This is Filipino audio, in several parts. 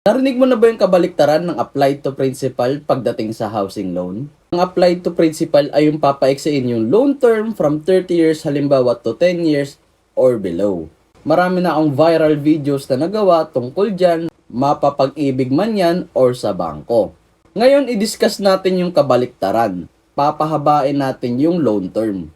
Narinig mo na ba yung kabaliktaran ng applied to principal pagdating sa housing loan? Ang applied to principal ay yung papaiksain yung loan term from 30 years halimbawa to 10 years or below. Marami na akong viral videos na nagawa tungkol dyan, mapapag-ibig man yan or sa bangko. Ngayon, i-discuss natin yung kabaliktaran. Papahabain natin yung loan term.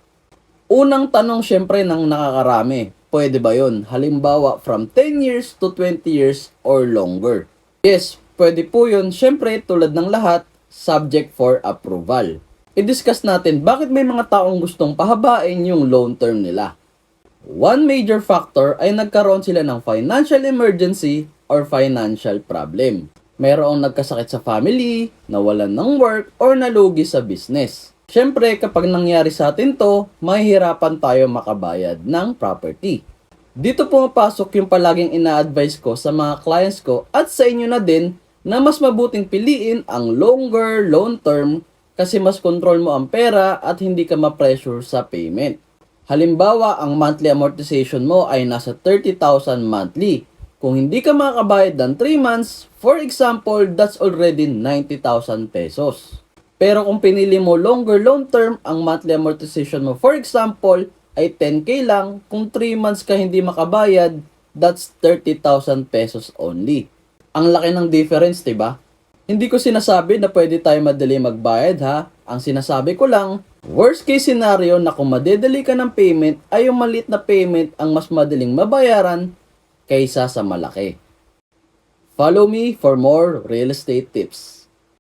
Unang tanong syempre ng nakakarami, pwede ba yun? Halimbawa, from 10 years to 20 years or longer. Yes, pwede po yun. Syempre, tulad ng lahat, subject for approval. I-discuss natin bakit may mga taong gustong pahabain yung loan term nila. One major factor ay nagkaroon sila ng financial emergency or financial problem. Mayroong nagkasakit sa family, nawalan ng work, or nalugi sa business. Syempre, kapag nangyari sa atin to, mahihirapan tayo makabayad ng property. Dito pumapasok yung palaging ina-advise ko sa mga clients ko at sa inyo na din na mas mabuting piliin ang longer loan term kasi mas control mo ang pera at hindi ka ma-pressure sa payment. Halimbawa, ang monthly amortization mo ay nasa 30,000 monthly. Kung hindi ka makakabayad ng 3 months, for example, that's already 90,000 pesos. Pero kung pinili mo longer loan term, ang monthly amortization mo, for example, ay 10k lang. Kung 3 months ka hindi makabayad, that's 30,000 pesos only. Ang laki ng difference, diba? Hindi ko sinasabi na pwede tayo madali magbayad ha. Ang sinasabi ko lang, worst case scenario na kung madedali ka ng payment ay yung maliit na payment ang mas madaling mabayaran kaysa sa malaki. Follow me for more real estate tips.